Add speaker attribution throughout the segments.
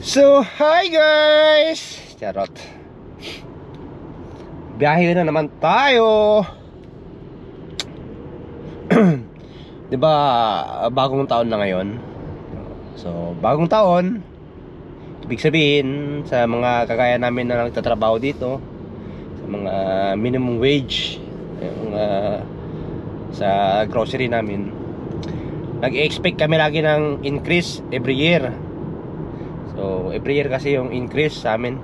Speaker 1: So, hi guys! Charot. Biyahe na naman tayo. 'Di ba, bagong taon na ngayon. So, bagong taon, ibig sabihin sa mga kagaya namin na nagtatrabaho dito, sa mga minimum wage, yung sa grocery namin, nag-expect kami lagi ng increase every year. So, every year kasi yung increase sa amin.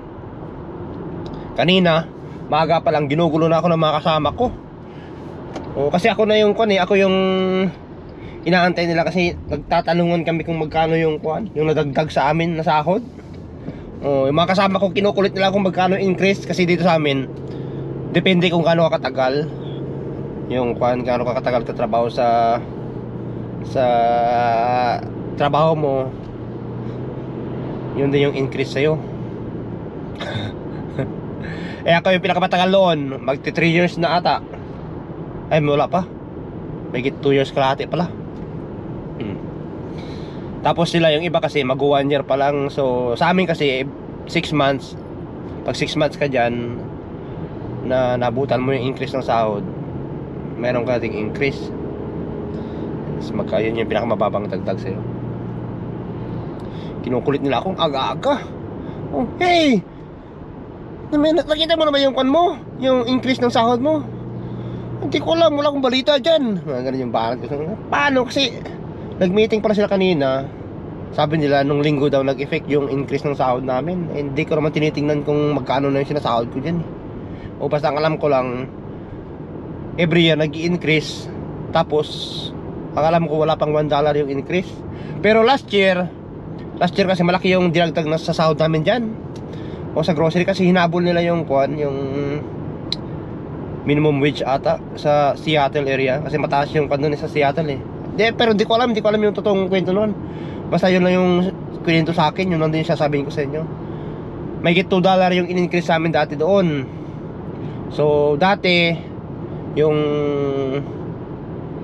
Speaker 1: Kanina, maaga pa lang, ginugulo na ako ng mga kasama ko. Kasi ako na yung ako yung inaantay nila, kasi nagtatanungan kami kung magkano yung yung nadagdag sa amin na sahod. Yung mga kasama ko, kinukulit nila kung magkano increase, kasi dito sa amin, depende kung gaano kakatagal yung gaano kakatagal ka trabaho sa trabaho mo, yun din yung increase sa'yo. Ako yung pinakamatagal doon, magti 3 years na ata. Ay, wala pa, may 2 years kalahati pala. Tapos sila yung iba kasi mag 1 year pa lang. So sa amin kasi 6 months. Pag 6 months ka dyan na nabutan mo yung increase ng sahod, meron ka ding increase. Yun yung pinakamababang dagdag sa'yo. Kinukulit nila akong aga-aga. Hey, nakita mo naman yung mo, yung increase ng sahod mo? Hindi ko alam, wala akong balita dyan. Ganun yung barat ko. Paano? Kasi nag-meeting pala sila kanina. Sabi nila nung linggo daw nag-effect yung increase ng sahod namin. Hindi ko naman tinitingnan kung magkano na yung sinasahod ko dyan. Basta ang alam ko lang, every year nag-i-increase. Tapos ang alam ko wala pang $1 yung increase. Pero last year kasi malaki yung dinagdag na sa sahod namin dyan. Sa grocery kasi hinabol nila yung yung minimum wage ata sa Seattle area. Kasi mataas yung doon sa Seattle eh. Pero hindi ko alam yung totoong kwento nun. Basta yun lang yung kwento sa akin. Yun lang din sasabihin ko sa inyo. May $2 yung in-increase sa amin dati doon. So dati yung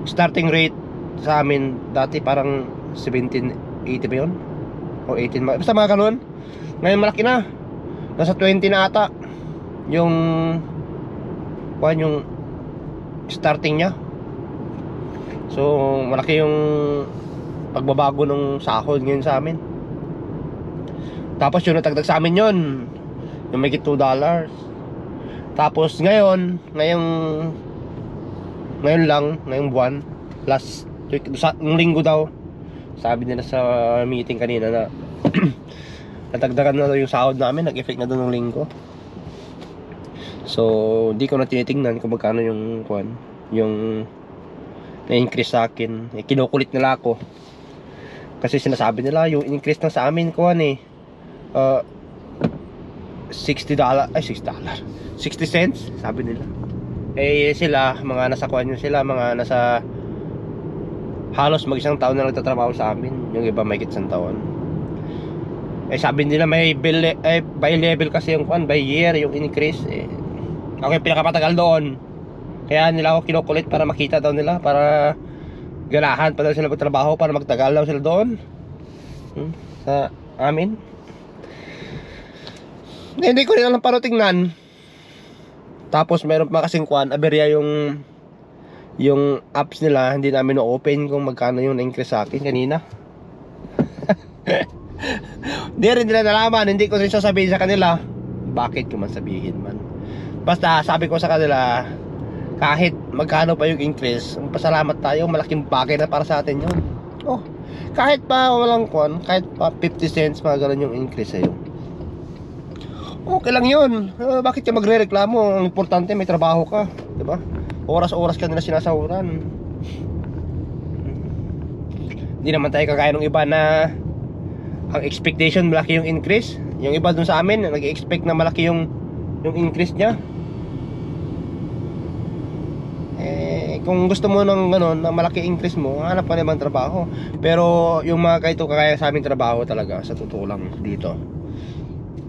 Speaker 1: starting rate sa amin dati parang 1780 ba yun? O 18, basta mga ganun. Ngayon malaki na, nasa 20 na ata yung yung starting nya. So malaki yung pagbabago ng sahod ngayon sa amin. Tapos yung natagdag sa amin yun, yung may $2. Tapos ngayong buwan, last week, ng linggo daw, sabi nila sa meeting kanina na natagdagan na yung sahod namin, nag-effect na doon ng linggo. So hindi ko na tinitingnan kung magkano yung yung na-increase sa akin. Kinukulit nila ako kasi sinasabi nila yung increase na sa amin $60, ay $60, 60 cents sabi nila. Sila mga nasa sila mga nasa halos mag-1 taon na nagtatrabaho sa amin. Yung iba may 1 taon. Sabi nila may by level kasi yung by year yung increase. Ako yung pinakapatagal doon, kaya nila ako kinukulit para makita daw nila, para ganahan pa daw sila magtrabaho, para magtagal daw sila doon sa amin. Hindi ko rin alam paano tingnan. Tapos meron pa kasing aberya yung apps nila, hindi namin na-open kung magkano yung na-increase sa akin kanina. Hindi rin nila nalaman, hindi ko rin sasabihin sa kanila. Bakit ko man sabihin man? Basta sabi ko sa kanila, kahit magkano pa yung increase, pasalamat tayo, malaking bagay na para sa atin yun. Kahit pa walang kahit pa 50 cents mga ganun yung increase sa'yo, okay lang yun. Bakit ka magre-reklamo? Ang importante may trabaho ka, diba? Oras-oras ka nila sinasahuran. Hindi naman tayo kagaya ng iba na ang expectation malaki yung increase. Yung iba dun sa amin nag-expect na malaki yung increase nya. Kung gusto mo ng gano'n, na malaki increase mo, hanap ka naman trabaho. Pero yung mga kagaya sa aming trabaho talaga, sa totoo lang dito,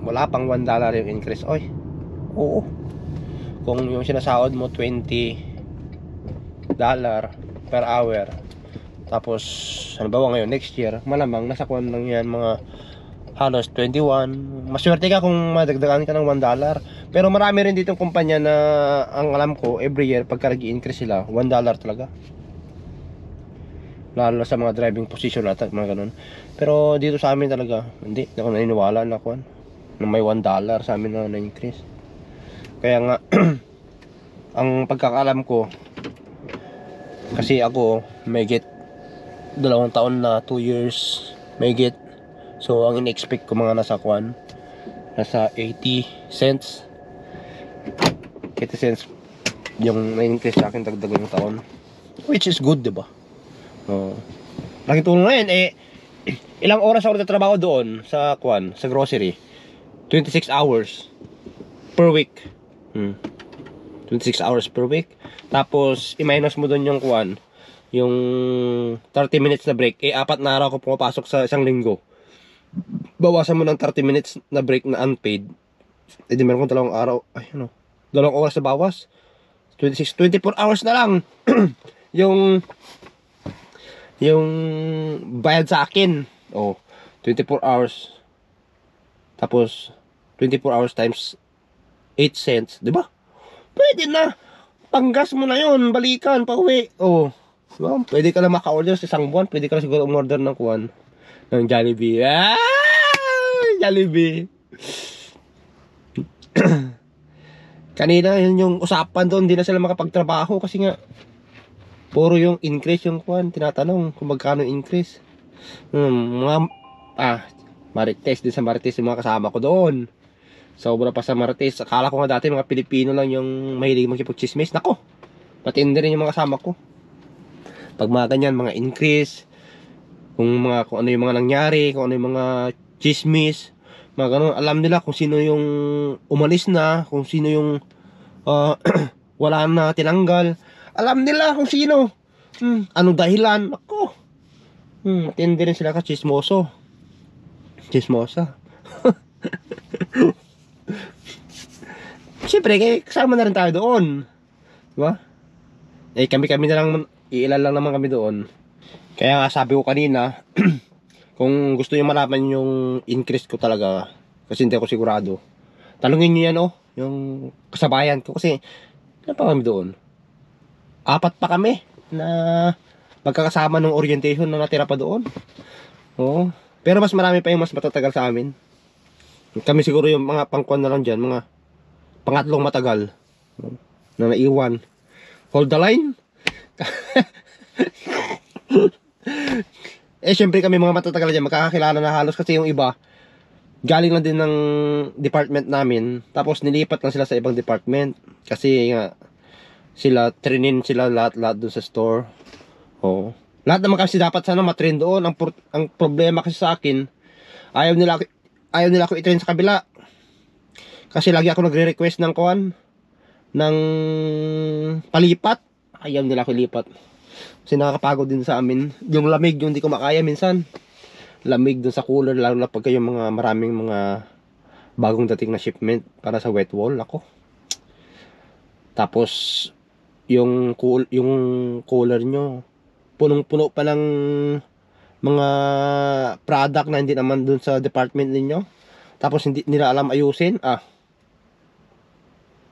Speaker 1: wala pang $1 yung increase. Oo. Kung yung sinasahod mo $20 per hour, tapos ano ba ngayon next year, malamang nasa lang yan mga halos 21. Maswerte ka kung madagdagan ka ng $1. Pero marami rin ditong kumpanya na ang alam ko, every year pagka nag-i-increase sila, $1 talaga. Lalo sa mga driving position at mga ganun. Pero dito sa amin talaga, hindi ako naniniwala na kuan na may $1 sa amin na na-increase. Kaya nga ang pagkakaalam ko, kasi ako may get 2 taon na, 2 years may get. So ang in-expect ko mga nasa kuan, nasa 80 cents yung na-increase sa akin dagdag yung taon, which is good, diba? Laking tulong na yun. Ilang oras ako nagtatrabaho doon sa kuan, sa grocery? 26 hours per week. 26 hours per week. Tapos i-minus mo doon yung kuan, yung 30 minutes na break. 4 na araw ko pumapasok sa isang linggo. Bawasan mo ng 30 minutes na break na unpaid. Di meron kong 2 araw. 2 oras na bawas. 24 hours na lang. yung bayad sa akin. 24 hours. Tapos 24 hours times 8 cents, di ba? Pwede na. Panggas mo na yun, balikan, pauwi. Diba? Pwede ka na maka-order sa isang buwan. Pwede ka na siguro umorder ng kuwan, ng Jollibee. Jollibee. Kanina yun yung usapan doon, hindi na sila makapagtrabaho kasi nga puro yung increase yung kuwan. Tinatanong kung magkano increase. Marites, din sa Marites yung mga kasama ko doon. Sobra pa sa Marites. Akala ko nga dati mga Pilipino lang yung mahilig magkipag-chismis. Nako, matindi rin yung mga kasama ko. Pag mga ganyan, mga increase, kung ano yung mga nangyari, kung ano yung mga chismis, mga ganun, alam nila kung sino yung umalis na, kung sino yung wala na, tinanggal. Alam nila kung sino. Ano dahilan. Ako. Matindi rin sila ka chismosa. Siyempre, kasama na rin tayo doon. Diba? Kami na lang, iilan lang naman kami doon. Kaya nga sabi ko kanina, kung gusto nyo malaman yung increase ko talaga, kasi hindi ako sigurado, talungin nyo yan yung kasabayan ko. Kasi, ilan pa kami doon? 4 pa kami na magkakasama ng orientation na natira pa doon. Pero mas marami pa yung mas matatagal sa amin. Kami siguro yung mga pangkuan na lang dyan, mga pangatlong matagal na naiwan. Hold the line. Syempre kami mga matatagal dyan, makakakilala na halos kasi yung iba galing lang din ng department namin, tapos nilipat lang sila sa ibang department kasi nga sila trainin sila lahat doon sa store. Lahat naman kasi dapat sana matrain doon. Ang problema kasi sa akin, ayaw nila ako i-train sa kabila. Kasi lagi ako nagre-request ng kuwan, ng palipat. Ayaw nila ako ilipat. Kasi nakakapagod din sa amin. Yung lamig, yung hindi ko makaya minsan. Lamig dun sa cooler, lalo na pagka yung mga maraming mga bagong dating na shipment para sa wet wall. Ako. Tapos, yung cooler nyo, punong-puno pa ng mga product na hindi naman dun sa department ninyo. Tapos hindi nila alam ayusin.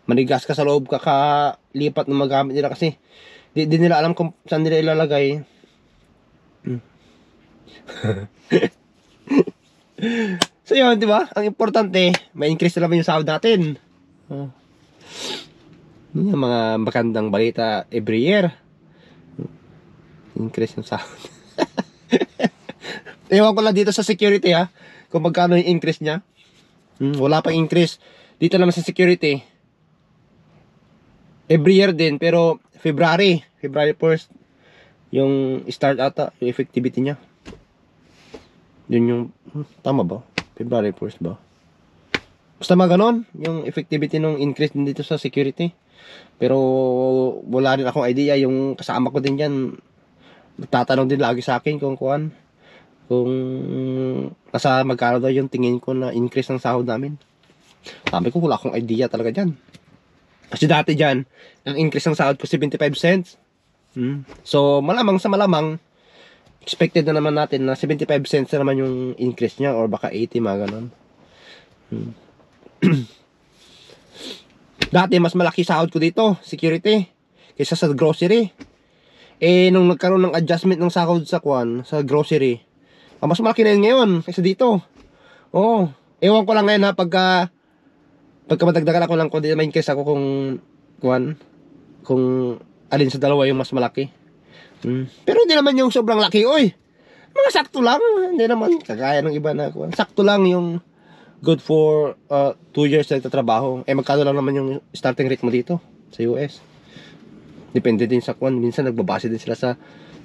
Speaker 1: Manigas ka sa loob, kakalipat ng magamit nila kasi di nila alam kung saan nila ilalagay. So yun, di ba? Ang importante, may increase na naman yung sahod natin. Yung mga magandang balita every year. Increase yung sahod. Ewan ko lang dito sa security kung magkano yung increase niya. Wala pang increase. Dito naman sa security, every year din, pero February 1st yung start ata, yung effectivity niya. Yun yung, tama ba? February 1st ba? Basta mga ganon, yung effectivity ng increase din dito sa security. Pero wala rin akong idea. Yung kasama ko din yan, nagtatanong din lagi sa akin kung nasa magkano daw yung tingin ko na increase ng sahod namin. Sabi ko, wala akong idea talaga dyan. Kasi dati dyan, ang increase ng sahod ko 75 cents. So malamang sa malamang, expected na naman natin na 75 cents na naman yung increase niya or baka 80, mga ganon. Dati mas malaki sahod ko dito, security, kaysa sa grocery. Eh nung nagkaroon ng adjustment ng sahod sa sa grocery, mas malaki na yun ngayon kaysa dito. Oo, ewan ko lang ngayon ha, pagka madagdagan ako ng konti, may case ako kung alin sa dalawa yung mas malaki. Pero hindi naman yung sobrang laki, oy. Mga sakto lang, hindi naman kagaya ng iba na sakto lang yung good for 2 years na nagtatrabaho. Eh magkano lang naman yung starting rate mo dito sa US. Depende din sa minsan nagbabase din sila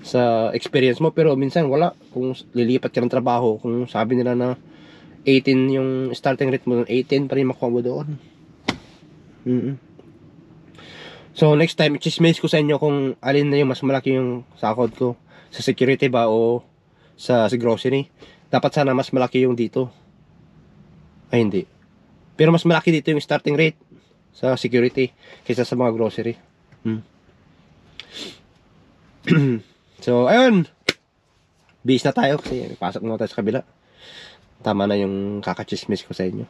Speaker 1: sa experience mo, pero minsan wala. Kung lilipat ka ng trabaho, kung sabi nila na 18 yung starting rate mo, 18 pa rin makuha mo doon. So next time, i-chismis ko sa inyo kung alin na yung mas malaki yung sahod ko, sa security ba o sa grocery. Dapat sana mas malaki yung dito. Ay hindi, pero mas malaki dito yung starting rate sa security kaysa sa mga grocery. So ayun, bis na tayo kasi pasok na tayo sa kabila. Tama na yung kakachismis ko sa inyo.